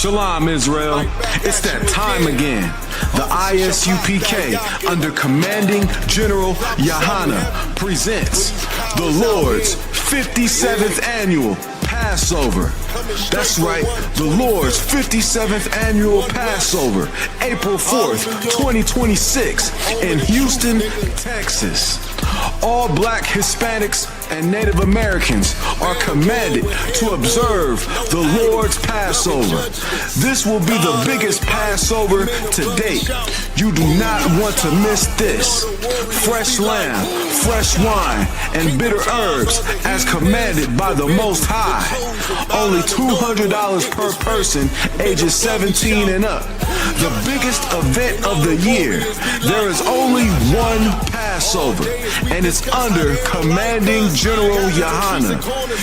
Shalom, Israel. It's that time again. The ISUPK, under Commanding General Yahana, presents the Lord's 57th Annual Passover. That's right, the Lord's 57th Annual Passover, April 4th, 2026, in Houston, Texas. All Black, Hispanics, and Native Americans are commanded to observe the Lord's Passover. This will be the biggest Passover to date. You do not want to miss this. Fresh lamb, fresh wine, and bitter herbs as commanded by the Most High. Only $200 per person ages 17 and up. The biggest event of the year. There is only one Passover, and it's under Commanding General Yahana.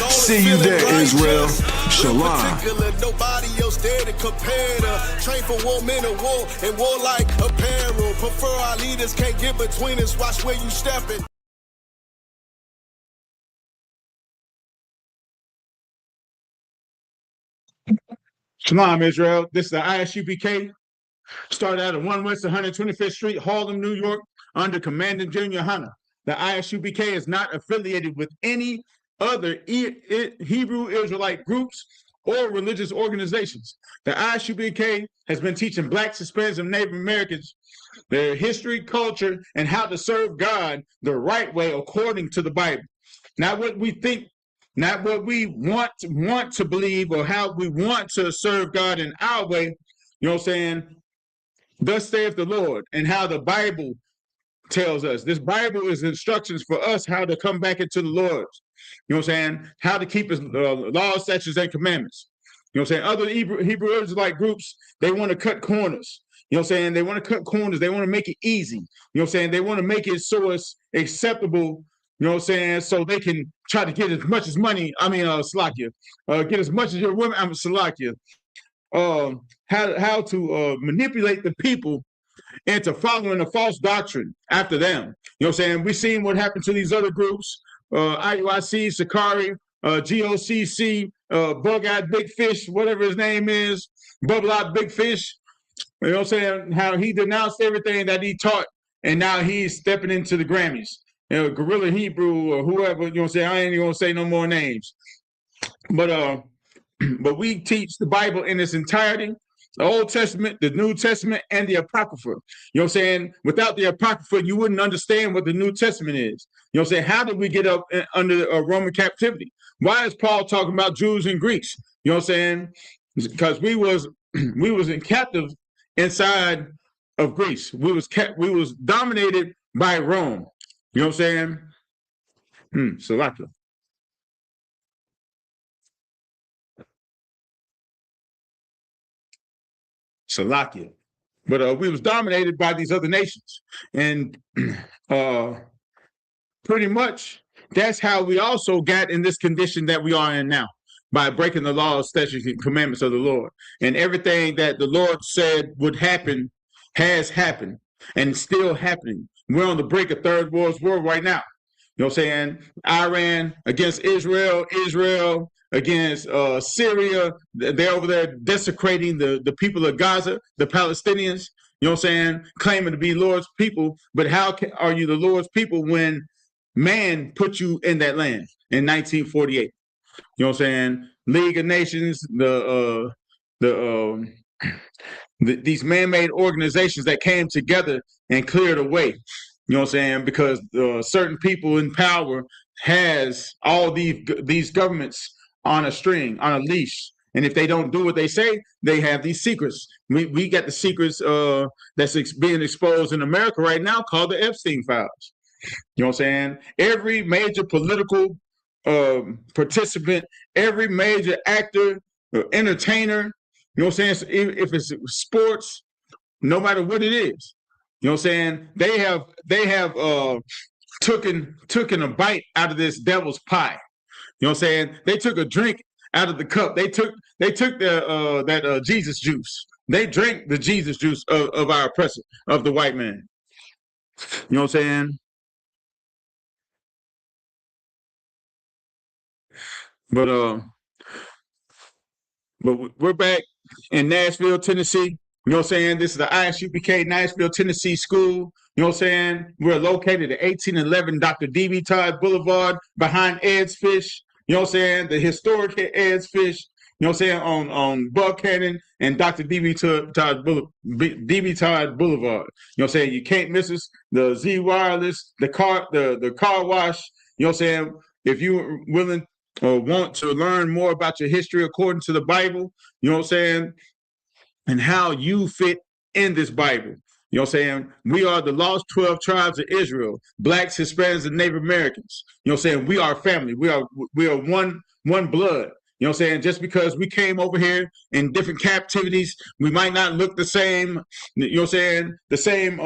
See you there, Israel. Shalom. Nobody else there to compare to. Train for war, men of war, and warlike apparel. Prefer our leaders, can't get between us. Watch where you stepping. Shalom, Israel. This is the ISUPK. Started out at 1 West 125th Street, Harlem, New York, under Commanding General Yahana. The ISUPK is not affiliated with any other Hebrew Israelite groups or religious organizations. The ISUPK has been teaching Blacks, Hispanics, and Native Americans their history, culture, and how to serve God the right way according to the Bible. Not what we think, not what we want to believe, or how we want to serve God in our way. You know what I'm saying? Thus saith the Lord, and how the Bible tells us. This Bible is instructions for us how to come back into the Lord's. You know what I'm saying? How to keep his laws, statutes, and commandments. You know what I'm saying? Other Hebrew Israelite groups, they want to cut corners. You know what I'm saying? They want to cut corners. They want to make it easy. You know what I'm saying? They want to make it so it's acceptable, you know what I'm saying? So they can try to get as much as money, Salakia, get as much as your women, Salakia, how to manipulate the people into following a false doctrine after them. You know what I'm saying? We've seen what happened to these other groups, IUIC, Sakari, GOCC, Bug-Eyed Big Fish, whatever his name is, Bubble-Eyed Big Fish. You know what I'm saying? How he denounced everything that he taught, and now he's stepping into the Grammys. You know, Gorilla Hebrew or whoever, you know what I'm saying? I ain't even gonna say no more names. But we teach the Bible in its entirety, the Old Testament, the New Testament, and the Apocrypha. You know what I'm saying? Without the Apocrypha, you wouldn't understand what the New Testament is. You know what I'm saying? How did we get up under Roman captivity? Why is Paul talking about Jews and Greeks? You know what I'm saying? Because we was in captive inside of Greece. We was dominated by Rome. You know what I'm saying? Salakia. Salakia. But we was dominated by these other nations. And pretty much that's how we also got in this condition that we are in now, by breaking the laws, statutes, and commandments of the Lord. And everything that the Lord said would happen has happened and still happening. We're on the brink of Third World War right now. You know what I'm saying? Iran against Israel, Israel against Syria. They're over there desecrating the people of Gaza, the Palestinians, you know what I'm saying? Claiming to be Lord's people. But how are you the Lord's people when man put you in that land in 1948? You know what I'm saying? League of Nations, these man-made organizations that came together and cleared a way. You know what I'm saying? Because certain people in power has all these governments on a string, on a leash. And if they don't do what they say, they have these secrets. We got the secrets that's being exposed in America right now called the Epstein files. You know what I'm saying? Every major political participant, every major actor, entertainer, you know what I'm saying? If it's sports, no matter what it is, you know what I'm saying? They have taken a bite out of this devil's pie. You know what I'm saying? They took a drink out of the cup. They took that Jesus juice. They drank the Jesus juice of our oppressor, of the white man. You know what I'm saying? But we're back in Nashville, Tennessee. You know what I'm saying? This is the ISUPK Nashville, Tennessee school. You know what I'm saying? We're located at 1811 Dr. D.B. Todd Boulevard behind Ed's Fish. You know what I'm saying? The historic Ed's Fish. You know what I'm saying? On Buckhannon and Dr. D.B. Todd Boulevard. You know what I'm saying? You can't miss us. The Z Wireless, the car wash. You know what I'm saying? If you're willing or want to learn more about your history according to the Bible, you know what I'm saying? And how you fit in this Bible. You know what I'm saying? We are the lost 12 tribes of Israel, Blacks, Hispanics, and Native Americans. You know what I'm saying? We are family. We are one blood. You know what I'm saying? Just because we came over here in different captivities, we might not look the same. You know what I'm saying? The same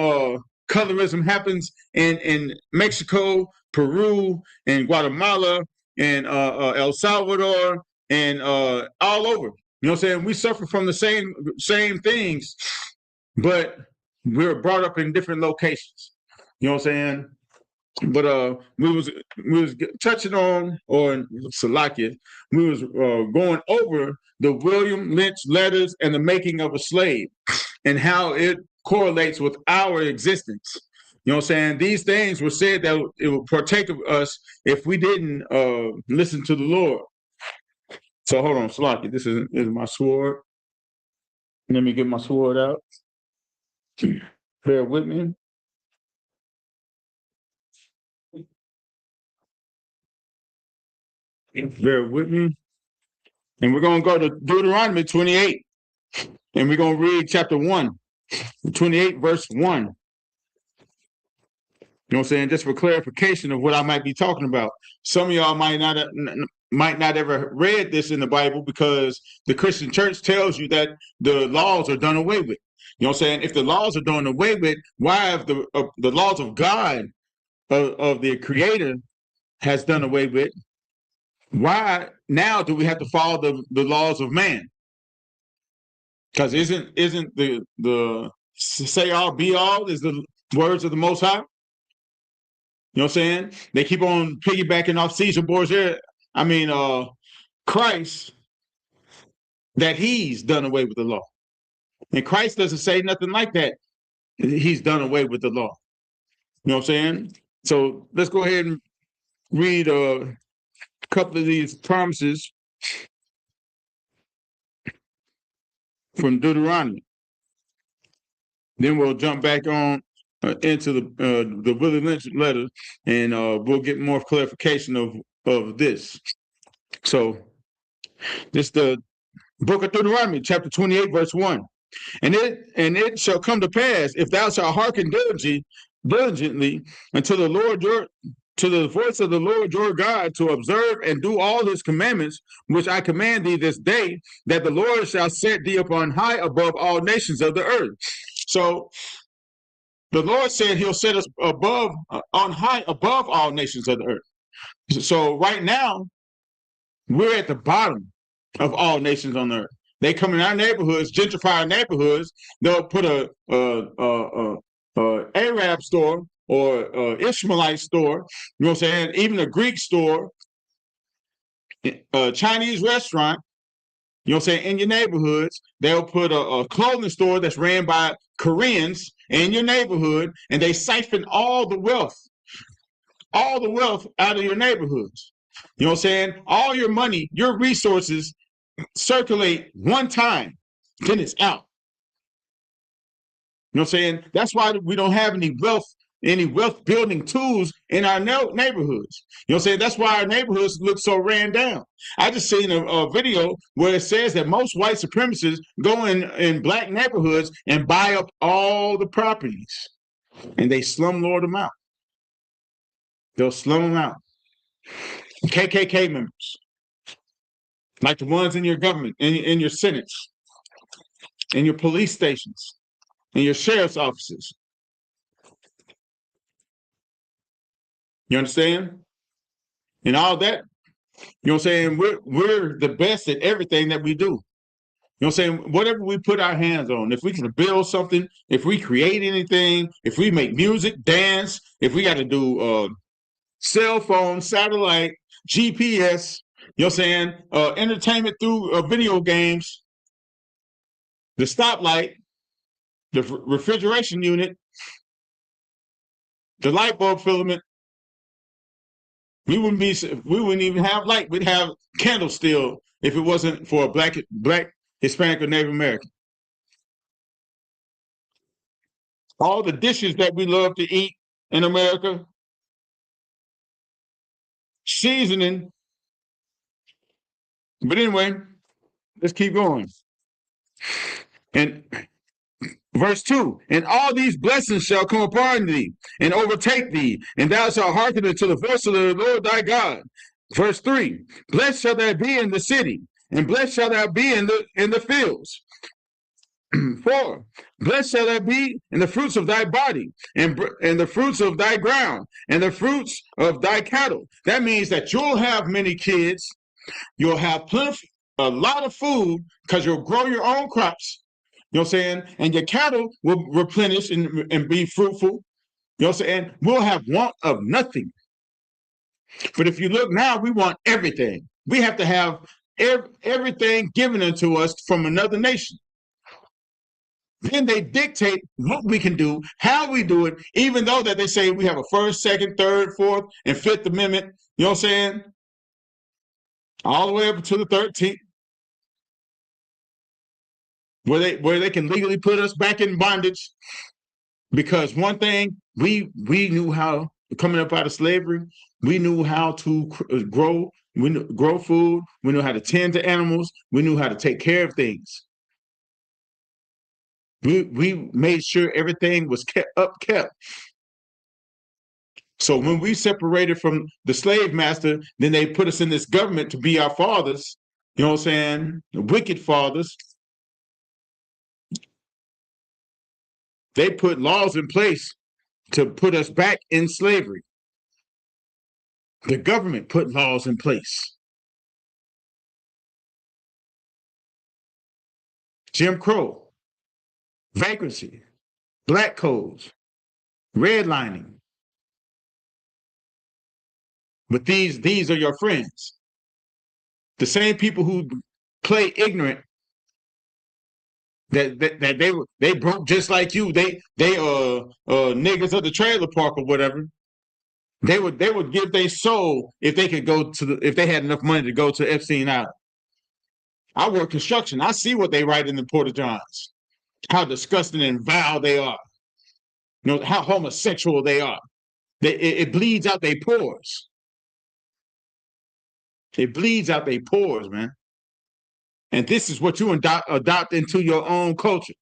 colorism happens in Mexico, Peru, and Guatemala, and El Salvador, and all over. You know what I'm saying? We suffer from the same things, but we're brought up in different locations. You know what I'm saying? But we was touching on, or Salakia, we was going over the William Lynch letters and the making of a slave and how it correlates with our existence. You know what I'm saying? These things were said that it would partake of us if we didn't listen to the Lord. So hold on, Salakia, this is my sword. Let me get my sword out. Bear with me. Bear with me. And we're going to go to Deuteronomy 28. And we're going to read chapter 1, 28, verse 1. You know what I'm saying? Just for clarification of what I might be talking about. Some of y'all might not ever read this in the Bible, because the Christian church tells you that the laws are done away with. You know what I'm saying? If the laws are done away with, why have the laws of God, of the Creator, has done away with? Why now do we have to follow the laws of man? Because isn't the say all be all is the words of the Most High? You know what I'm saying? They keep on piggybacking off Caesar Borgia. I mean, Christ, that he's done away with the law. And Christ doesn't say nothing like that. He's done away with the law. You know what I'm saying? So let's go ahead and read a couple of these promises from Deuteronomy. Then we'll jump back on into the Willie Lynch letter, and we'll get more clarification of this. So this is the book of Deuteronomy, chapter 28, verse 1. And it shall come to pass, if thou shalt hearken diligently unto the voice of the Lord your God, to observe and do all his commandments, which I command thee this day, that the Lord shall set thee upon high above all nations of the earth. So the Lord said he'll set us on high above all nations of the earth. So right now, we're at the bottom of all nations on the earth. They come in our neighborhoods, gentrify our neighborhoods. They'll put a Arab store or Ishmaelite store, you know what I'm saying? Even a Greek store, a Chinese restaurant, you know what I'm saying? In your neighborhoods, they'll put a clothing store that's ran by Koreans in your neighborhood, and they siphon all the wealth out of your neighborhoods. You know what I'm saying? All your money, your resources circulate one time, then it's out. You know what I'm saying? That's why we don't have any wealth building tools in our neighborhoods. You know what I'm saying? That's why our neighborhoods look so ran down. I just seen a video where it says that most white supremacists go in black neighborhoods and buy up all the properties, and they slumlord them out. They'll slum them out. KKK members, like the ones in your government, in your senates, in your police stations, in your sheriff's offices. You understand? And all that, you know what I'm saying? We're the best at everything that we do. You know what I'm saying? Whatever we put our hands on, if we can build something, if we create anything, if we make music, dance, if we got to do cell phone, satellite, GPS, you know what I'm saying? Entertainment through video games, the stoplight, the refrigeration unit, the light bulb filament. We wouldn't even have light. We'd have candles still if it wasn't for a black, Hispanic, or Native American. All the dishes that we love to eat in America, seasoning. But anyway, let's keep going. And verse 2, and all these blessings shall come upon thee and overtake thee, and thou shalt hearken unto the voice of the Lord thy God. Verse 3, blessed shall thou be in the city, and blessed shall thou be in the fields. 4, blessed shall thou be in the fruits of thy body, and the fruits of thy ground, and the fruits of thy cattle. That means that you'll have many kids, you'll have a lot of food, because you'll grow your own crops. You know what I'm saying? And your cattle will replenish and be fruitful. You know what I'm saying? We'll have want of nothing. But if you look now, we want everything. We have to have everything given unto us from another nation. Then they dictate what we can do, how we do it, even though that they say we have a first, second, third, fourth, and fifth amendment. You know what I'm saying? All the way up to the 13th. Where they can legally put us back in bondage, because one thing we knew how, coming up out of slavery, we knew how to grow food, we knew how to tend to animals, we knew how to take care of things. We made sure everything was kept. So when we separated from the slave master, then they put us in this government to be our fathers. You know what I'm saying? The wicked fathers. They put laws in place to put us back in slavery. The government put laws in place. Jim Crow, vagrancy, black codes, redlining. But these are your friends. The same people who play ignorant, that they broke just like you. They niggas of the trailer park or whatever. They would give their soul if they could go if they had enough money to go to Epstein Island. I work construction. I see what they write in the Porta Johns. How disgusting and vile they are. You know how homosexual they are. It bleeds out their pores. It bleeds out their pores, man. And this is what you adopt into your own culture.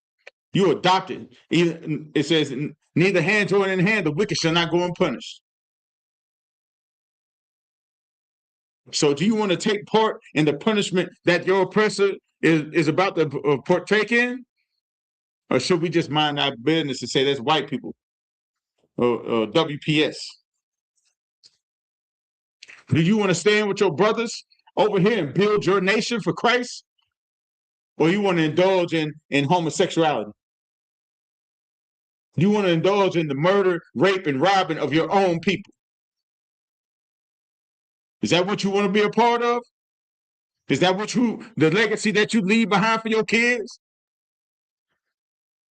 You adopt it. It says, neither hand join in hand, the wicked shall not go unpunished. So do you want to take part in the punishment that your oppressor is about to partake in? Or should we just mind our business and say that's white people? Or WPS? Do you want to stand with your brothers over here and build your nation for Christ? Or you want to indulge in homosexuality? You want to indulge in the murder, rape, and robbing of your own people? Is that what you want to be a part of? Is that the legacy that you leave behind for your kids?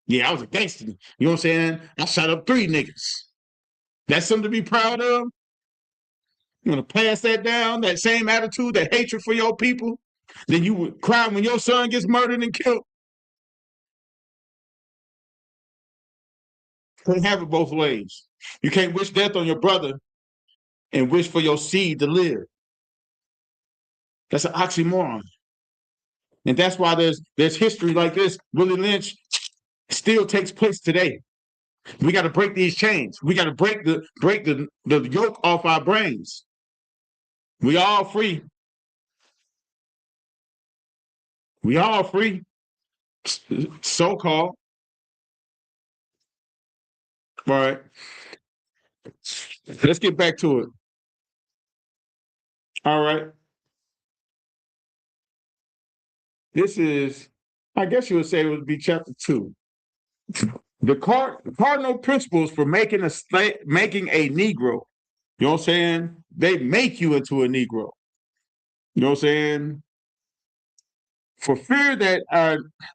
Yeah, I was a gangster. You know what I'm saying? I shot up 3 niggas. That's something to be proud of? You want to pass that down, that same attitude, that hatred for your people? Then you would cry when your son gets murdered and killed? Can't have it both ways. You can't wish death on your brother and wish for your seed to live. That's an oxymoron. And that's why there's history like this. Willie Lynch still takes place today. We got to break these chains. We got to break the yoke off our brains. We all free. We all free, so-called. All right. Let's get back to it. All right. This is, I guess you would say it would be chapter 2. The cardinal principles for making a Negro. You know what I'm saying? They make you into a Negro. You know what I'm saying? for fear that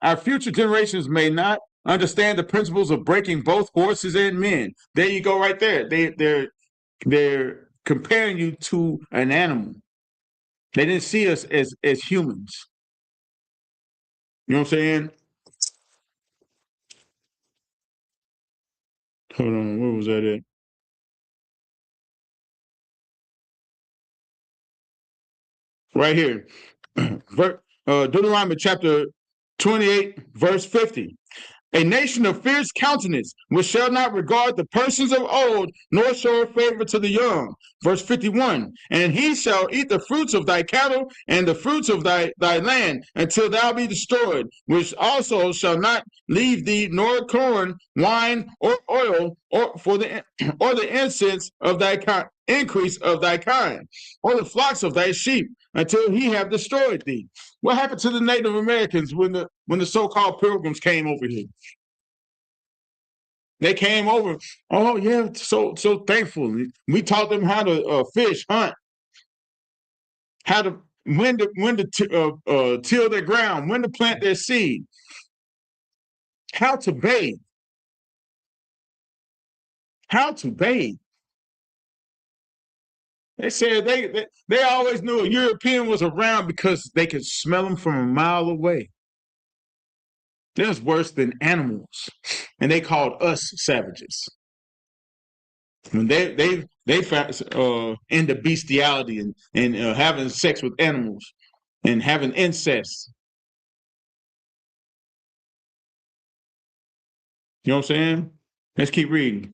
our future generations may not understand the principles of breaking both horses and men. There you go, right there. They're comparing you to an animal. They didn't see us as humans. You know what I'm saying? Hold on, where was that at? Right here. Deuteronomy chapter 28, verse 50. A nation of fierce countenance, which shall not regard the persons of old, nor show favor to the young. Verse 51. And he shall eat the fruits of thy cattle and the fruits of thy land until thou be destroyed, which also shall not leave thee nor corn, wine, or oil, or the incense of thy increase of thy kind, or the flocks of thy sheep, until he have destroyed thee. What happened to the Native Americans when the so-called pilgrims came over here? They came over. Oh yeah, so thankful. We taught them how to fish, hunt, how to when to till their ground, when to plant their seed, how to bathe, how to bathe. They said they always knew a European was around because they could smell them from a mile away. They're worse than animals, and they called us savages. When they found into bestiality and having sex with animals and having incest. You know what I'm saying? Let's keep reading.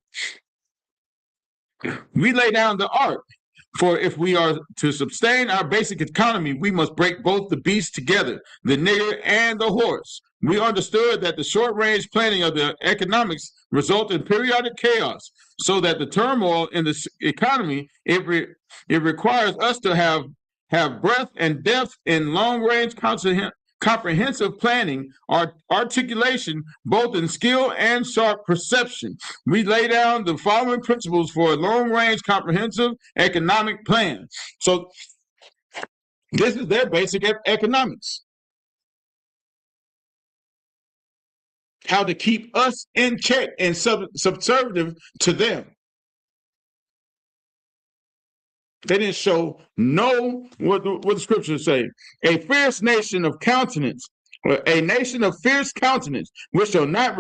We lay down the ark. For if we are to sustain our basic economy, we must break both the beasts together, the nigger and the horse. We understood that the short-range planning of the economics result in periodic chaos, so that the turmoil in the economy, it requires us to have breadth and depth in long-range comprehensive planning, articulation, both in skill and sharp perception. We lay down the following principles for a long-range comprehensive economic plan. So this is their basic economics. How to keep us in check and subservient to them. They didn't show what the scriptures say. A fierce nation of countenance, a nation of fierce countenance, which shall not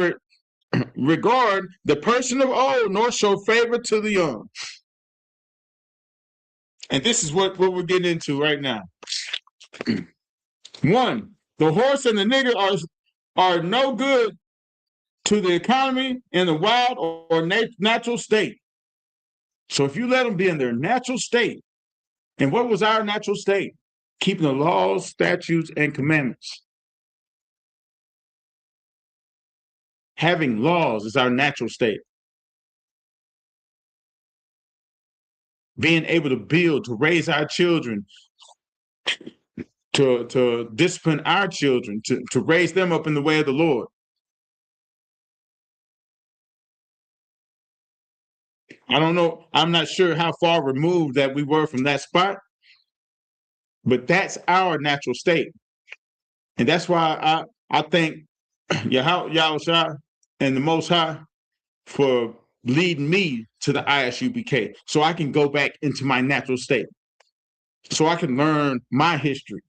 regard the person of old, nor show favor to the young. And this is what we're getting into right now. One, the horse and the nigger are no good to the economy in the wild or natural state. So if you let them be in their natural state, and what was our natural state? Keeping the laws, statutes, and commandments. Having laws is our natural state. Being able to build, to raise our children, to discipline our children, to raise them up in the way of the Lord. I don't know. I'm not sure how far removed that we were from that spot, but that's our natural state. And that's why I thank Yahweh and the Most High for leading me to the ISUPK so I can go back into my natural state, so I can learn my history,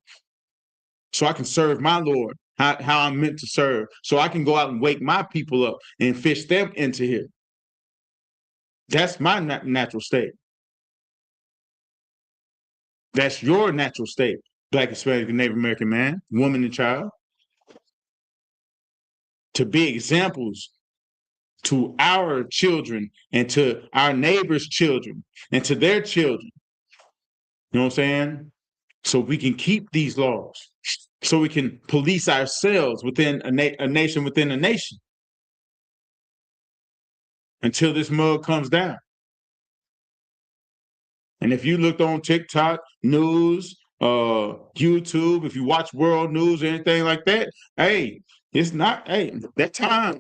so I can serve my Lord how I'm meant to serve, so I can go out and wake my people up and fish them into here. That's my natural state. That's your natural state, Black, Hispanic, and Native American man, woman, and child. To be examples to our children and to our neighbors' children and to their children. You know what I'm saying? So we can keep these laws, so we can police ourselves within a nation within a nation. Until this mug comes down. And if you looked on TikTok, news, YouTube, if you watch world news or anything like that, hey, that time,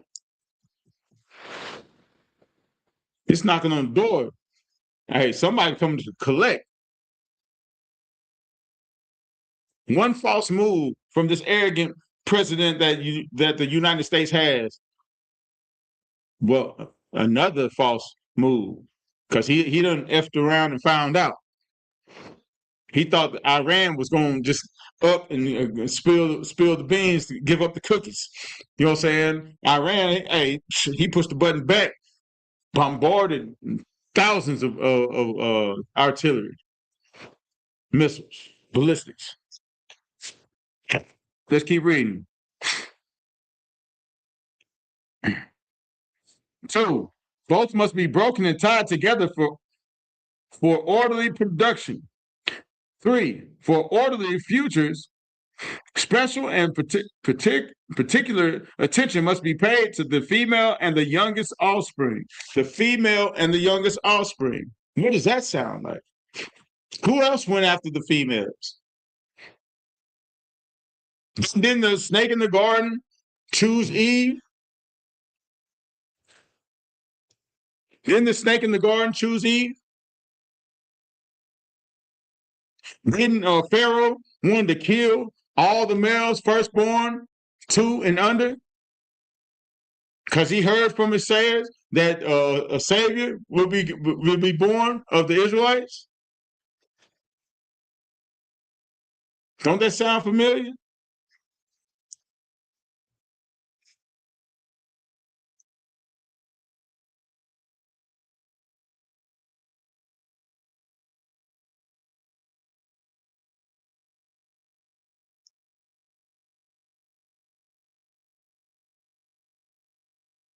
it's knocking on the door. Hey, somebody coming to collect. One false move from this arrogant president that the United States has. Well, another false move, because he done effed around and found out. He thought that Iran was going to just up and spill the beans to give up the cookies. You know what I'm saying? Iran, hey, he pushed the button back, bombarded thousands of artillery, missiles, ballistics. Let's keep reading. 2, both must be broken and tied together for orderly production. 3, for orderly futures, special and particular attention must be paid to the female and the youngest offspring. The female and the youngest offspring. What does that sound like? Who else went after the females? Didn't the snake in the garden choose Eve? Didn't the snake in the garden choose Eve? Didn't Pharaoh want to kill all the males firstborn 2 and under? Because he heard from his sayers that a savior will be born of the Israelites? Don't that sound familiar?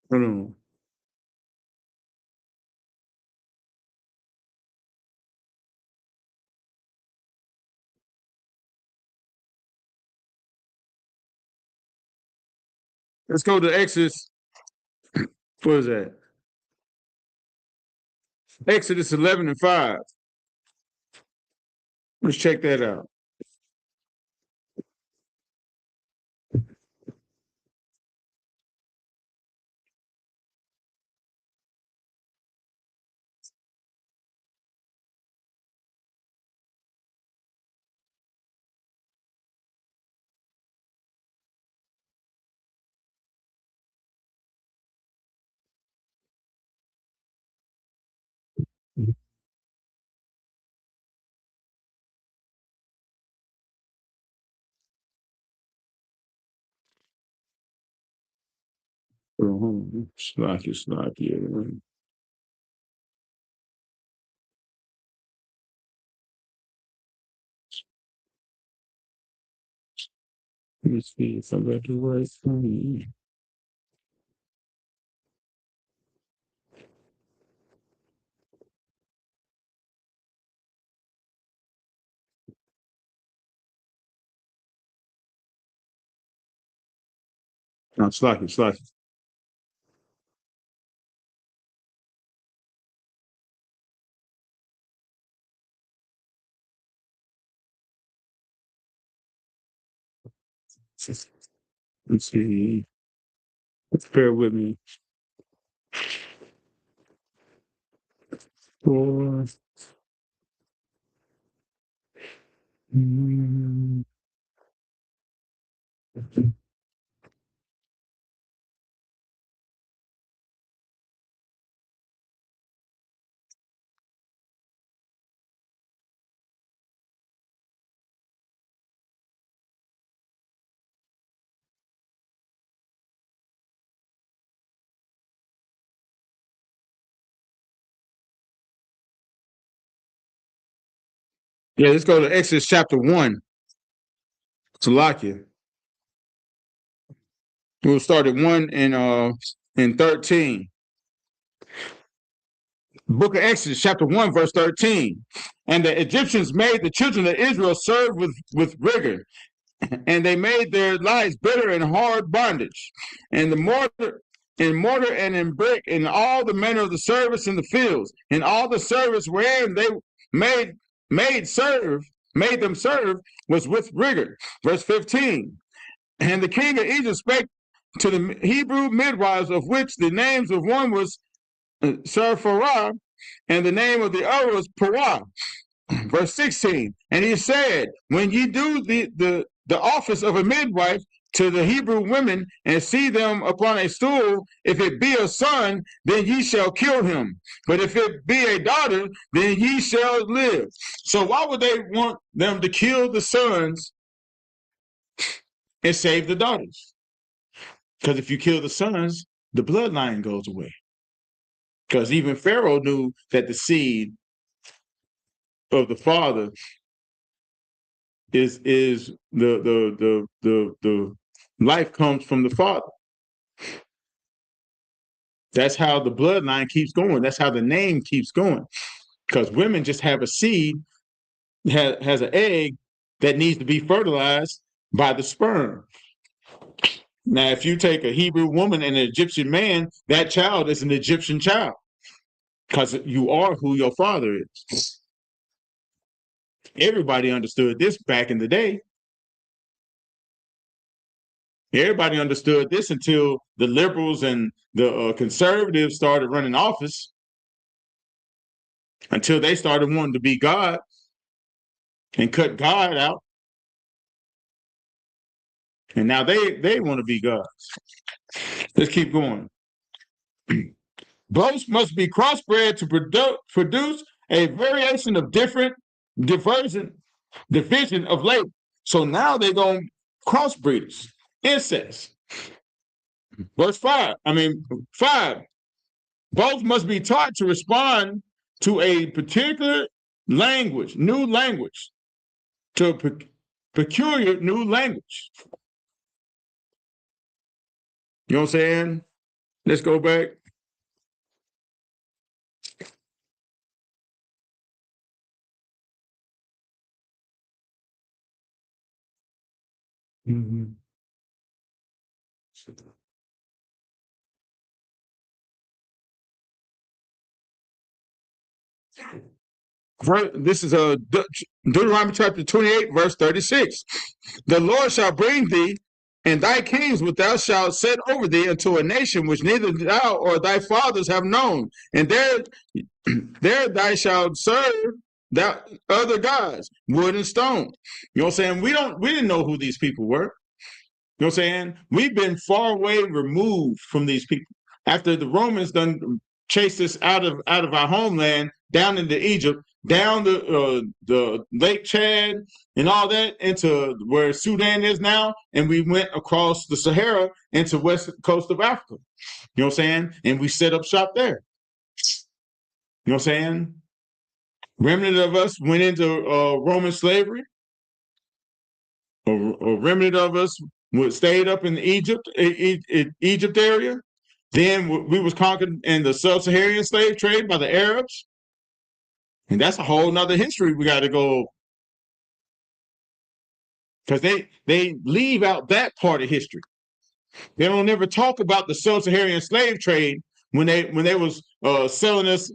Hold on. Let's go to Exodus. What is that? Exodus 11 and 5. Let's check that out. Slacky. Let me see if I got the right thing. No, slacky. Let's see. Bear with me. 4. Yeah, let's go to Exodus chapter 1. Salakia. We'll start at 1 and 13. Book of Exodus, chapter 1, verse 13. And the Egyptians made the children of Israel serve with rigor, and they made their lives bitter and hard bondage. And in mortar and in brick, and all the manner of the service in the fields, and all the service wherein they made them serve was with rigor. Verse 15. And the king of Egypt spake to the Hebrew midwives, of which the names of one was Sarfarah, and the name of the other was Parah. Verse 16. And he said, when ye do the office of a midwife to the Hebrew women, and see them upon a stool. If it be a son, then ye shall kill him. But if it be a daughter, then ye shall live. So why would they want them to kill the sons and save the daughters? Because if you kill the sons, the bloodline goes away. Because even Pharaoh knew that the seed of the father is the life comes from the father. That's how the bloodline keeps going. That's how the name keeps going. Because women just have a seed, has an egg that needs to be fertilized by the sperm. Now, if you take a Hebrew woman and an Egyptian man, that child is an Egyptian child, because you are who your father is. Everybody understood this back in the day. Everybody understood this until the liberals and the conservatives started running office, until they started wanting to be God and cut God out. And now they want to be gods. Let's keep going. Both must be crossbred to produce a variation of division of labor. So now they're going crossbreeders, incest. Verse 5. Both must be taught to respond to a particular language, new language, to a peculiar new language. You know what I'm saying? Let's go back. This is Deuteronomy chapter 28, verse 36. The Lord shall bring thee and thy kings which thou shalt set over thee into a nation which neither thou or thy fathers have known, and there thou shalt serve that other gods, wood and stone. You know what I'm saying? We didn't know who these people were. You know what I'm saying? We've been far away removed from these people. After the Romans done chased us out of our homeland, down into Egypt, down the Lake Chad and all that, into where Sudan is now, and we went across the Sahara into west coast of Africa. You know what I'm saying? And we set up shop there. You know what I'm saying? Remnant of us went into Roman slavery. A remnant of us stayed up in the Egypt area. Then we was conquered in the sub-Saharan slave trade by the Arabs. And that's a whole nother history we got to go. Because they leave out that part of history. They don't ever talk about the sub-Saharan slave trade when they was selling us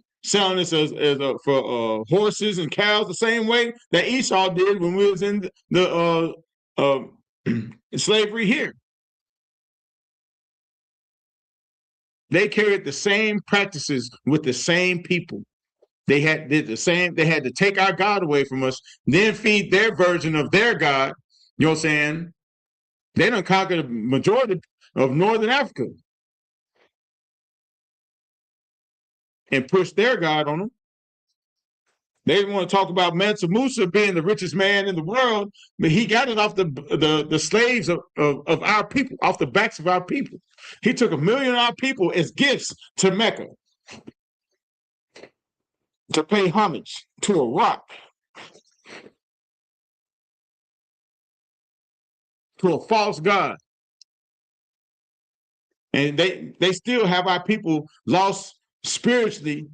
for horses and cows, the same way that Esau did when we was in the slavery here. They carried the same practices with the same people. They did the same. They had to take our God away from us, then feed their version of their God. You know what I'm saying? They done conquered the majority of Northern Africa and pushed their God on them. They want to talk about Mansa Musa being the richest man in the world, but he got it off the slaves of our people, off the backs of our people. He took 1 million of our people as gifts to Mecca to pay homage to a rock, to a false god. And they still have our people lost spiritually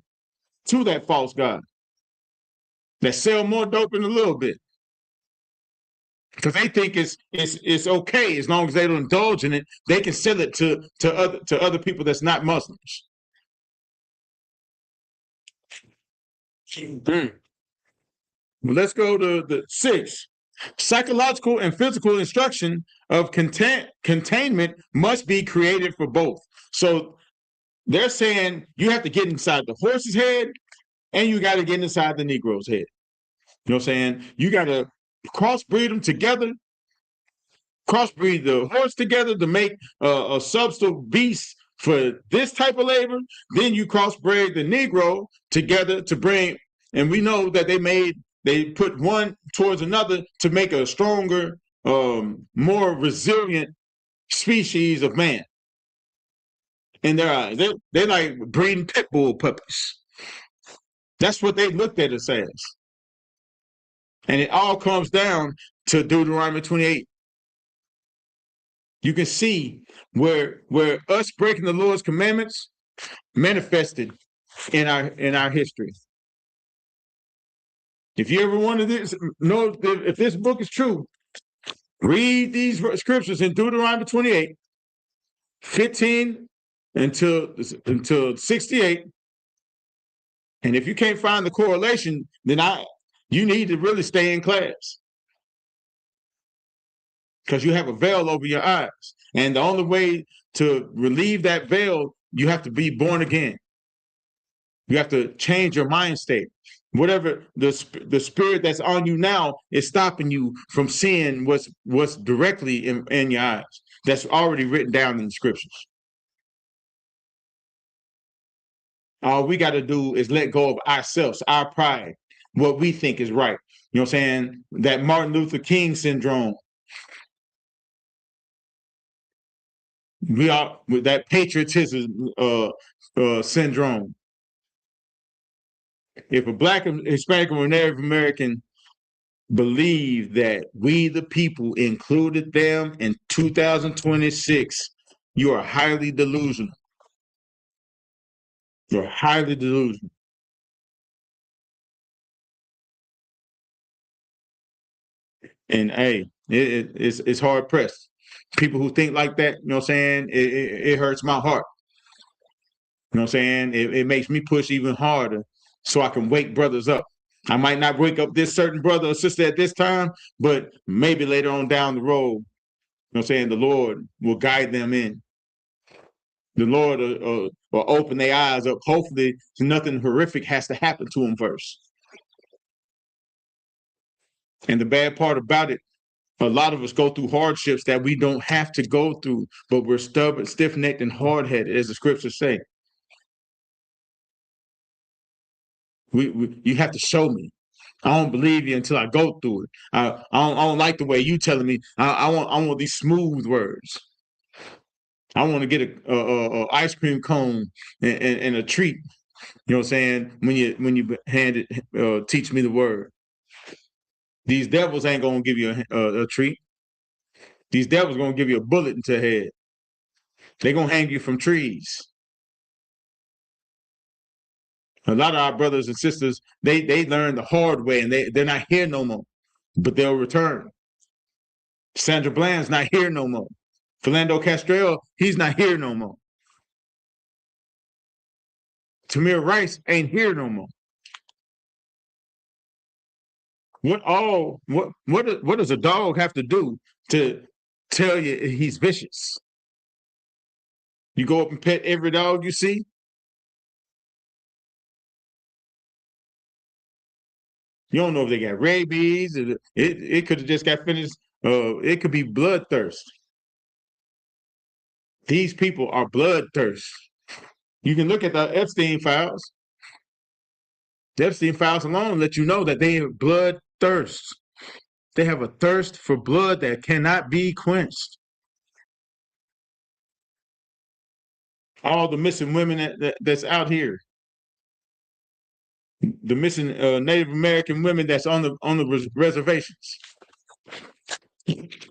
to that false god that sell more dope in a little bit, because they think it's okay as long as they don't indulge in it. They can sell it to other people that's not Muslims. Well, let's go to the 6. Psychological and physical instruction of containment must be created for both. So they're saying you have to get inside the horse's head and you got to get inside the Negro's head. You know what I'm saying? You got to crossbreed them together crossbreed the horse together to make a substantial beast for this type of labor. Then you crossbreed the Negro together to bring, and we know that they put one towards another to make a stronger, more resilient species of man. In their eyes, they're like breeding pit bull puppies. That's what they looked at us as. And it all comes down to Deuteronomy 28. You can see where us breaking the Lord's commandments manifested in our history. If you ever wanted to know if this book is true, read these scriptures in Deuteronomy 28, 15 until 68. And if you can't find the correlation, then you need to really stay in class, because you have a veil over your eyes. And the only way to relieve that veil, you have to be born again. You have to change your mind state. Whatever the spirit that's on you now is stopping you from seeing what's directly in your eyes. That's already written down in the scriptures. All we got to do is let go of ourselves, our pride, what we think is right. You know what I'm saying? That Martin Luther King syndrome. We are with that patriotism syndrome. If a Black, Hispanic, or Native American believe that we, the people, included them in 2026, you are highly delusional. You're highly delusional. And hey, it's hard pressed. People who think like that, you know what I'm saying, it hurts my heart. You know what I'm saying? It makes me push even harder so I can wake brothers up. I might not wake up this certain brother or sister at this time, but maybe later on down the road, you know what I'm saying, the Lord will guide them in. The Lord will open their eyes up. Hopefully, nothing horrific has to happen to them first. And the bad part about it, a lot of us go through hardships that we don't have to go through, but we're stubborn, stiff-necked, and hard-headed, as the scriptures say. You have to show me. I don't believe you until I go through it. I don't like the way you telling me. I want these smooth words. I want to get a ice cream cone and a treat. You know what I'm saying? When you teach me the word. These devils ain't gonna give you a treat. These devils gonna give you a bullet into the head. They're gonna hang you from trees. A lot of our brothers and sisters, they learn the hard way, and they're not here no more, but they'll return. Sandra Bland's not here no more. Philando Castile, he's not here no more. Tamir Rice ain't here no more. What does a dog have to do to tell you he's vicious? You go up and pet every dog you see? You don't know if they got rabies. It could have just got finished. It could be bloodthirst. These people are bloodthirst. You can look at the Epstein files. The Epstein files alone let you know that they have bloodthirst. They have a thirst for blood that cannot be quenched. All the missing women that's out here. The missing Native American women that's on the reservations.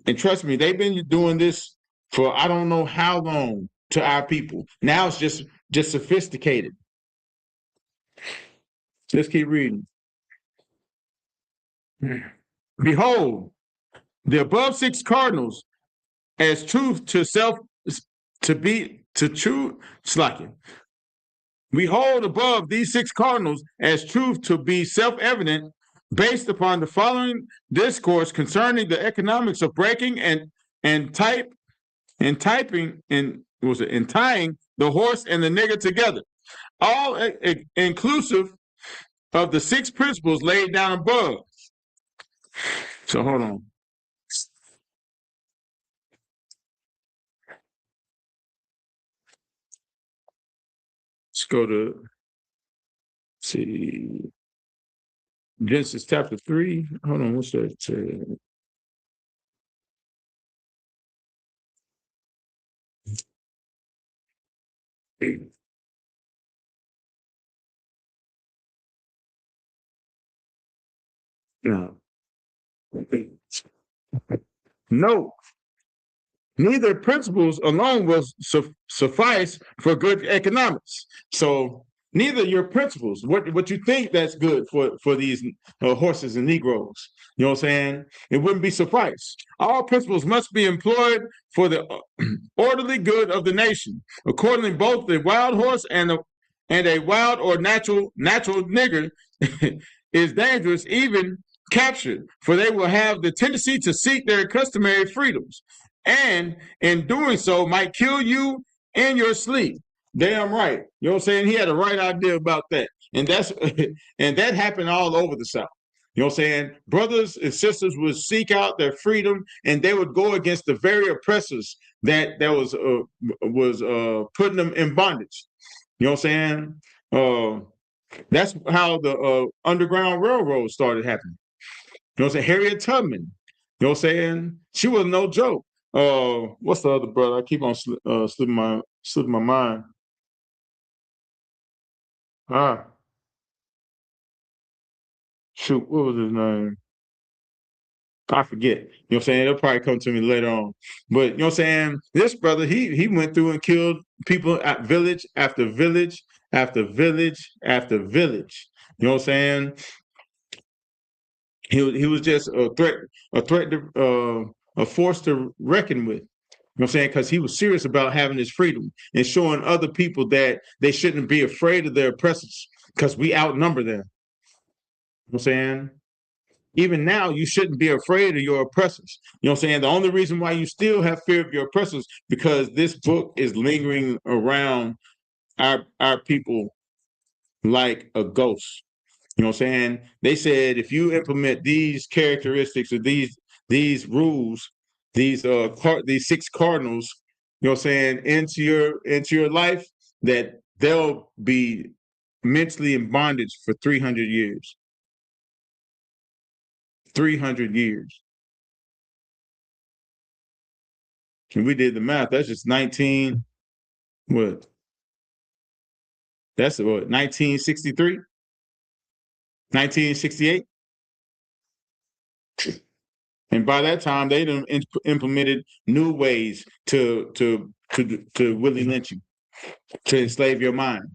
And trust me, they've been doing this for I don't know how long to our people. Now it's just sophisticated. Let's keep reading. Behold, the above 6 cardinals as truth to self to be to true slacking. We hold above these 6 cardinals as truth to be self-evident based upon the following discourse concerning the economics of breaking and tying the horse and the nigger together, all inclusive of the 6 principles laid down above. So hold on. Let's go to see Genesis chapter 3. Hold on, what's that? No. No. Neither principles alone will suffice for good economics. So neither your principles, what you think that's good for these horses and Negroes, you know what I'm saying? It wouldn't be suffice. All principles must be employed for the orderly good of the nation. Accordingly, both the wild horse and a wild or natural nigger is dangerous, even captured, for they will have the tendency to seek their customary freedoms, and in doing so might kill you in your sleep. Damn right. You know what I'm saying? He had the right idea about that. And that's and that happened all over the South. You know what I'm saying? Brothers and sisters would seek out their freedom, and they would go against the very oppressors that was putting them in bondage. You know what I'm saying? That's how the Underground Railroad started happening. You know what I'm saying? Harriet Tubman. You know what I'm saying? She was no joke. What's the other brother? I keep on slipping my mind. Shoot, what was his name? I forget. You know what I'm saying? It'll probably come to me later on. But you know what I'm saying? This brother, he went through and killed people at village after village after village after village. You know what I'm saying? He was just a force to reckon with. You know what I'm saying? Because he was serious about having his freedom and showing other people that they shouldn't be afraid of their oppressors because we outnumber them. You know what I'm saying? Even now, you shouldn't be afraid of your oppressors. You know what I'm saying? The only reason why you still have fear of your oppressors because this book is lingering around our people like a ghost. You know what I'm saying? They said if you implement these characteristics or these rules, these 6 cardinals, you know what I'm saying, into your life, that they'll be mentally in bondage for 300 years. 300 years. And we did the math. That's just 19, what? That's what, 1963? 1968? And by that time, they done implemented new ways to Willie lynching, to enslave your mind.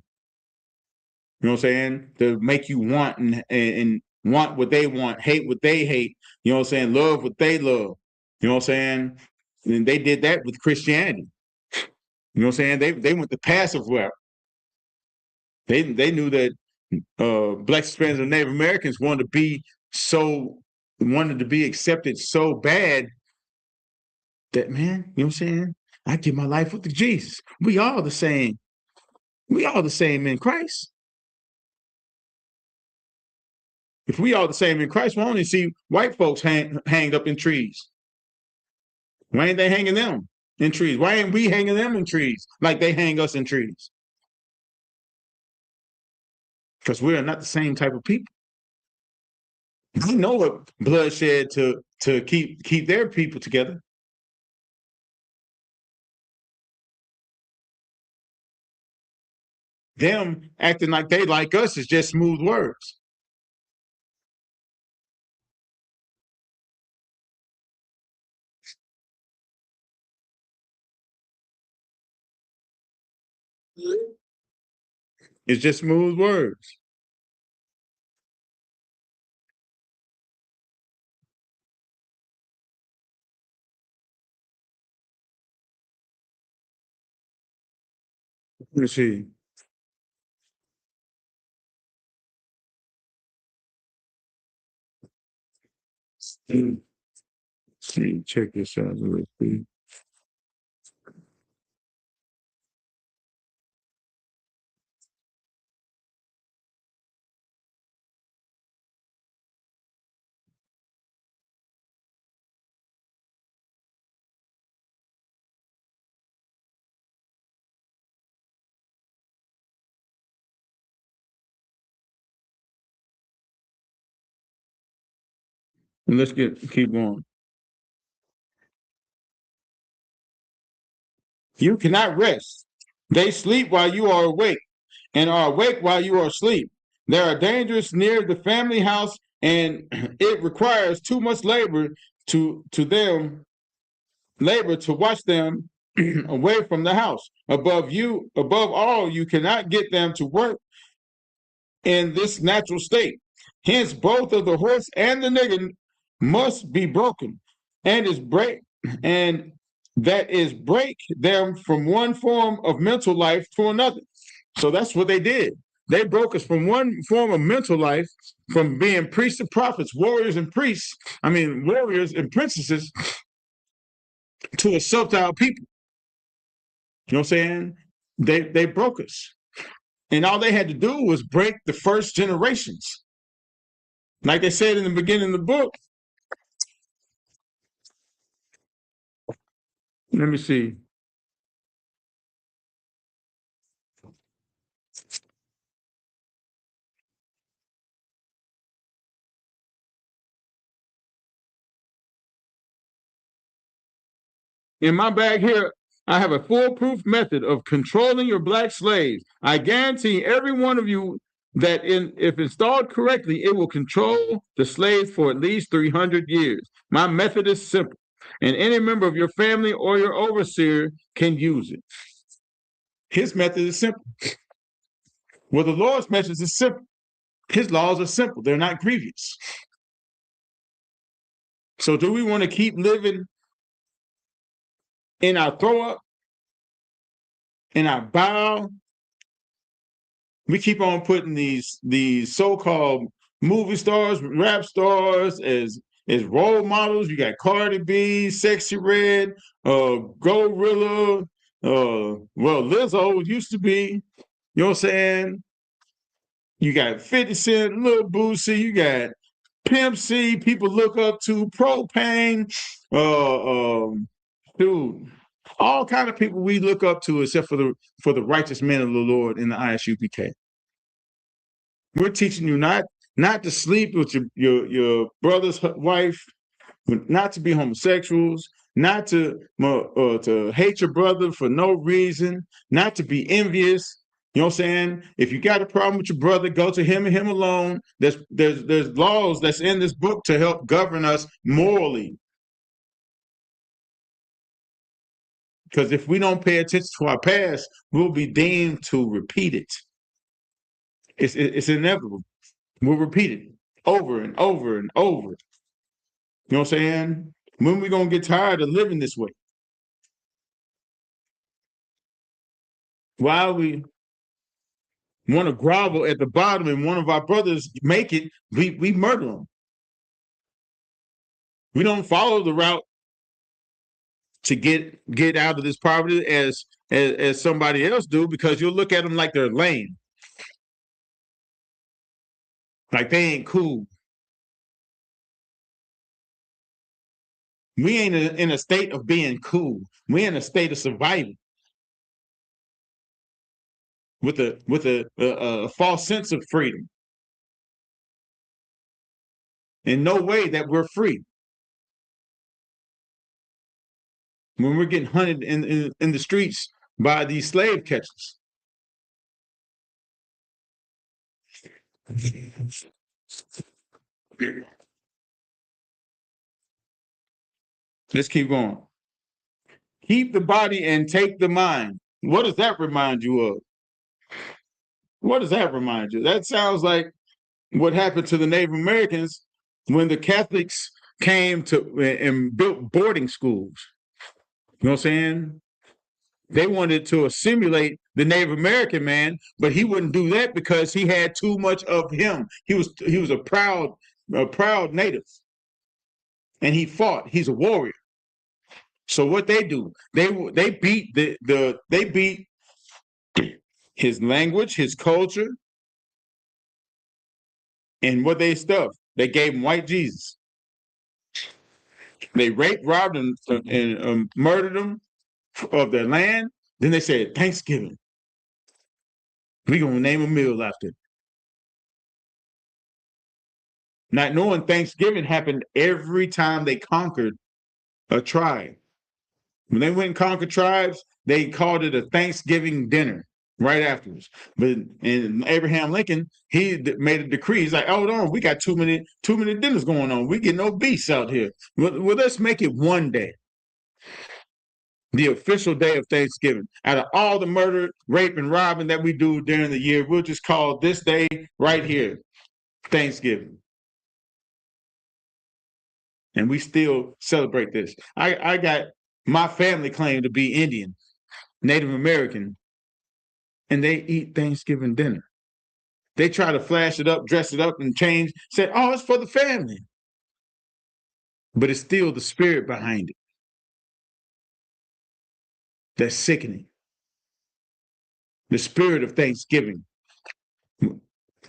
You know what I'm saying? To make you want and want what they want, hate what they hate. You know what I'm saying? Love what they love. You know what I'm saying? And they did that with Christianity. You know what I'm saying? They went the passive route. They knew that Blacks, Hispanics, and Native Americans wanted to be accepted so bad that, man, you know what I'm saying? I give my life with Jesus. We all the same. We all the same in Christ. If we all the same in Christ, we only see white folks hanged up in trees. Why ain't they hanging them in trees? Why ain't we hanging them in trees like they hang us in trees? Because we are not the same type of people. They know what bloodshed to keep their people together. Them acting like they like us is just smooth words. It's just smooth words. Let me see. See, check this out real quick. And let's keep going. You cannot rest. They sleep while you are awake, and are awake while you are asleep. There are dangers near the family house, and it requires too much labor to watch them away from the house. Above all, you cannot get them to work in this natural state. Hence, both of the horse and the nigger must be broken, and that is break them from one form of mental life to another. So that's what they did. They broke us from one form of mental life, from being priests and prophets, warriors and princesses, to a subtle people. You know what I'm saying? They broke us. And all they had to do was break the first generations. Like they said in the beginning of the book. Let me see. In my bag here, I have a foolproof method of controlling your black slaves. I guarantee every one of you that if installed correctly, it will control the slaves for at least 300 years. My method is simple, and any member of your family or your overseer can use it. His method is simple. Well, the Lord's message is simple. His laws are simple. They're not grievous. So do we want to keep living in our throw up, in our bow? We keep on putting these so-called movie stars, rap stars as role models. You got Cardi B, Sexy Red, Gorilla, well, Lizzo used to be, you know what I'm saying? You got 50 Cent, Lil Boosie, you got Pimp C, people look up to, Propane, dude, all kind of people we look up to, except for the righteous men of the Lord in the ISUPK. We're teaching you not to sleep with your brother's wife, not to be homosexuals, not to hate your brother for no reason, not to be envious. You know what I'm saying? If you got a problem with your brother, go to him and him alone. There's laws that's in this book to help govern us morally. Because if we don't pay attention to our past, we'll be deemed to repeat it. It's inevitable. We'll repeat it over and over and over. You know what I'm saying? When we gonna get tired of living this way? While we want to grovel at the bottom and one of our brothers make it, we murder them. We don't follow the route to get out of this poverty as somebody else do, because you'll look at them like they're lame. Like they ain't cool. We ain't in a state of being cool. We're in a state of survival with a false sense of freedom. In no way that we're free. When we're getting hunted in the streets by these slave catchers. Let's keep going. Keep the body and take the mind. What does that remind you of? What does that remind you? That sounds like what happened to the Native Americans when the Catholics came to and built boarding schools. You know what I'm saying? They wanted to assimilate the Native American man, but he wouldn't do that because he had too much of him. He was a proud native, and he fought. He's a warrior. So what they do? They beat they beat his language, his culture, and what they stuffed. They gave him white Jesus. They raped, robbed, and murdered them of their land. Then they said, Thanksgiving. We're going to name a meal after it. not knowing Thanksgiving happened every time they conquered a tribe. When they went and conquered tribes, they called it a Thanksgiving dinner right afterwards. But in Abraham Lincoln, he made a decree. He's like, hold on, we got too many dinners going on. We get no beasts out here. Well, let's make it one day. The official day of Thanksgiving. Out of all the murder, rape, and robbing that we do during the year, we'll just call this day right here Thanksgiving. And we still celebrate this. I got my family claim to be Indian, Native American, and they eat Thanksgiving dinner. They try to flash it up, dress it up, and change, say, oh, it's for the family. But it's still the spirit behind it. That's sickening. The spirit of Thanksgiving.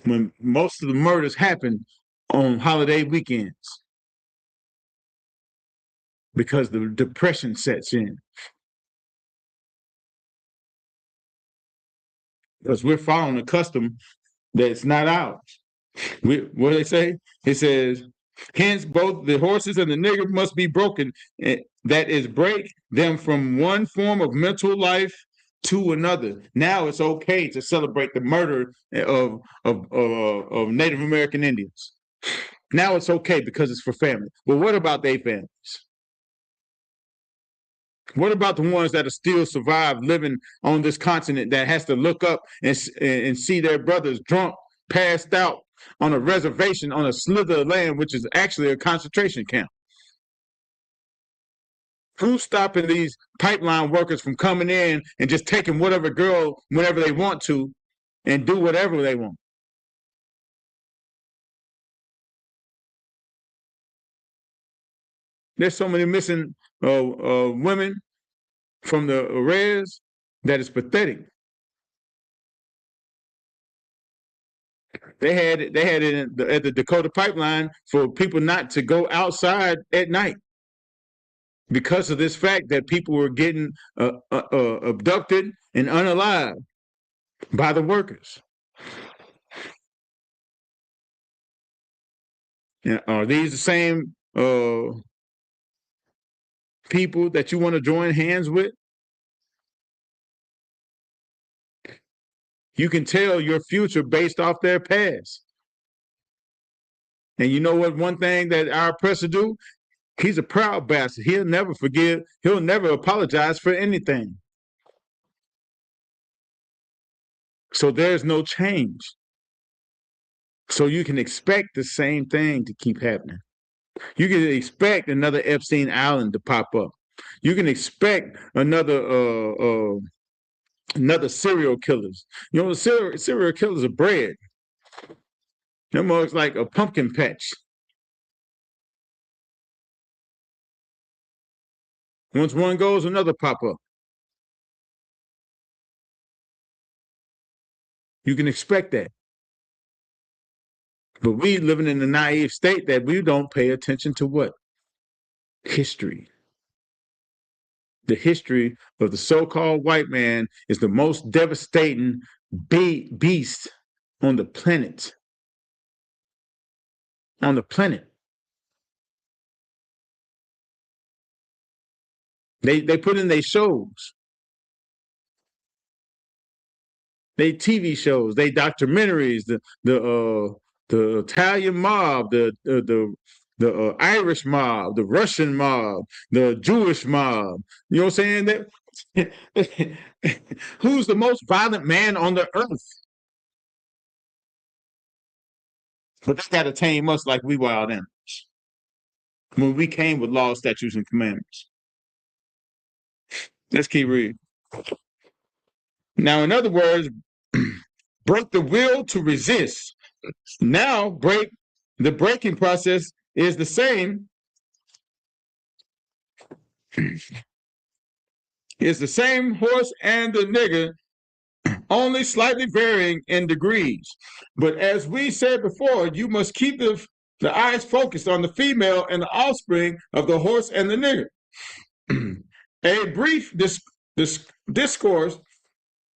When most of the murders happen on holiday weekends because the depression sets in. Because we're following a custom that's not ours. What do they say? It says, hence both the horses and the nigger must be broken. That is, break them from one form of mental life to another. Now it's okay to celebrate the murder of Native American Indians. Now it's okay because it's for family. But what about their families? What about the ones that are still survived living on this continent that has to look up and see their brothers drunk, passed out on a reservation on a slither of land, which is actually a concentration camp? Who's stopping these pipeline workers from coming in and just taking whatever girl whenever they want to and do whatever they want? There's so many missing women from the res that is pathetic. They had it at the Dakota pipeline for people not to go outside at night because of this fact that people were getting abducted and unalived by the workers. Now, are these the same people that you want to join hands with? You can tell your future based off their past. And you know what? One thing that our oppressor do, he's a proud bastard. He'll never forgive. He'll never apologize for anything. So there's no change. So you can expect the same thing to keep happening. You can expect another Epstein Island to pop up. You can expect another serial killers. You know, serial killers are bred. They're more like a pumpkin patch. Once one goes, another pop up. You can expect that. But we living in a naive state that we don't pay attention to what? History. The history of the so-called white man is the most devastating beast on the planet. On the planet. They put in their shows. They TV shows, they documentaries, the Italian mob, the Irish mob, the Russian mob, the Jewish mob. You know what I'm saying? Who's the most violent man on the earth? But they got to tame us like we wild animals. When we came with laws, statutes, and commandments. Let's keep reading. Now, in other words, break the will to resist. Now, the breaking process is the same. It's the same horse and the nigger, only slightly varying in degrees. But as we said before, you must keep the eyes focused on the female and the offspring of the horse and the nigger. A brief discourse